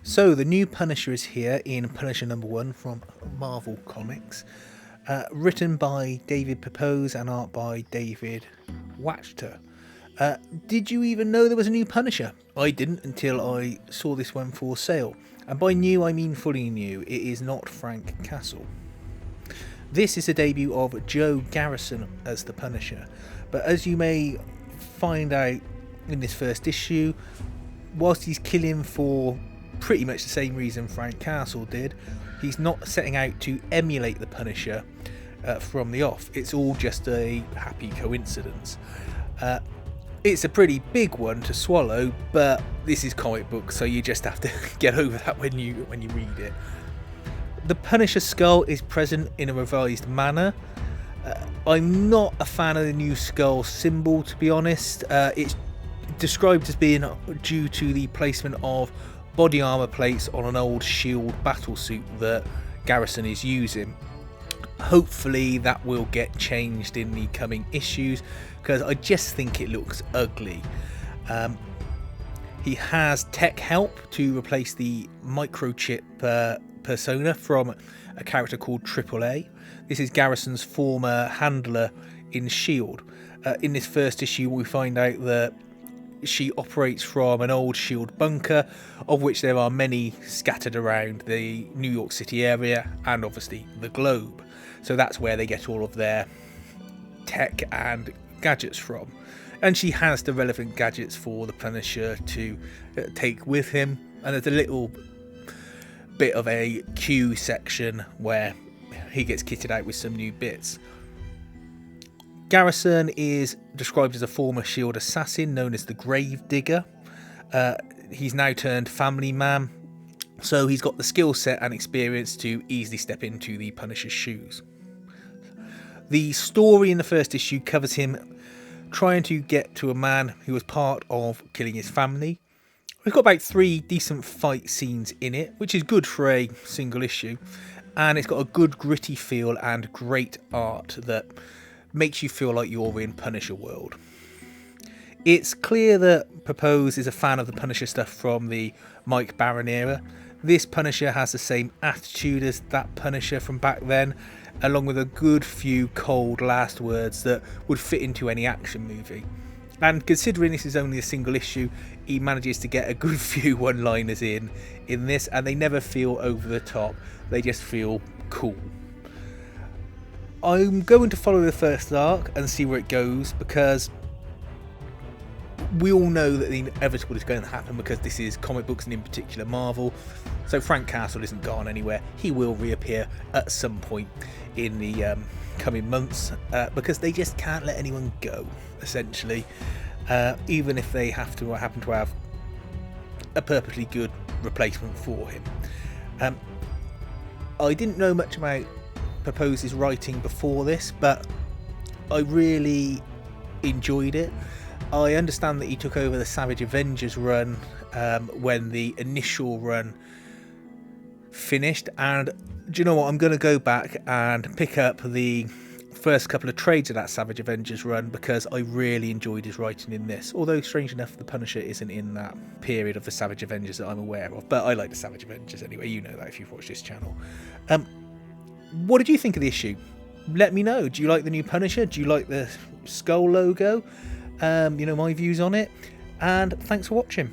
So the new Punisher is here in Punisher #1 from Marvel Comics, written by David Pepose and art by David Wachter. Did you even know there was a new Punisher? I didn't until I saw this one for sale. And by new, I mean fully new. It is not Frank Castle. This is a debut of Joe Garrison as the Punisher. But as you may find out in this first issue, whilst he's killing for pretty much the same reason Frank Castle did, he's not setting out to emulate the Punisher from the off. It's all just a happy coincidence. It's a pretty big one to swallow, but this is comic book, so you just have to get over that when you read it. The Punisher skull is present in a revised manner. I'm not a fan of the new skull symbol, to be honest. It's described as being due to the placement of body armor plates on an old SHIELD battlesuit that Garrison is using. Hopefully that will get changed in the coming issues, because I just think it looks ugly. He has tech help to replace the microchip persona from a character called AAA. This is Garrison's former handler in SHIELD. In this first issue we find out that she operates from an old SHIELD bunker, of which there are many scattered around the New York City area and obviously the globe. So that's where they get all of their tech and gadgets from. And she has the relevant gadgets for the Punisher to take with him. And there's a little bit of a Q section where he gets kitted out with some new bits. Garrison is described as a former SHIELD assassin known as the Grave Digger. He's now turned family man, so he's got the skill set and experience to easily step into the Punisher's shoes. The story in the first issue covers him trying to get to a man who was part of killing his family. We've got about 3 decent fight scenes in it, which is good for a single issue, and it's got a good gritty feel and great art that makes you feel like you're in Punisher world. It's clear that Pepose is a fan of the Punisher stuff from the Mike Baron era. This Punisher has the same attitude as that Punisher from back then, along with a good few cold last words that would fit into any action movie. And considering this is only a single issue, he manages to get a good few one-liners in this, and they never feel over the top, they just feel cool. I'm going to follow the first arc and see where it goes, because we all know that the inevitable is going to happen because this is comic books and in particular Marvel. So Frank Castle isn't gone anywhere. He will reappear at some point in the coming months, because they just can't let anyone go, essentially, even if they happen to have a perfectly good replacement for him. I didn't know much about Pepose's writing before this, but I really enjoyed it. I understand that he took over the Savage Avengers run when the initial run finished, and do you know what, I'm going to go back and pick up the first couple of trades of that Savage Avengers run, because I really enjoyed his writing in this, although strange enough the Punisher isn't in that period of the Savage Avengers that I'm aware of, but I like the Savage Avengers anyway, you know that if you've watched this channel. What did you think of the issue? Let me know. Do you like the new Punisher? Do you like the skull logo? My views on it. And thanks for watching.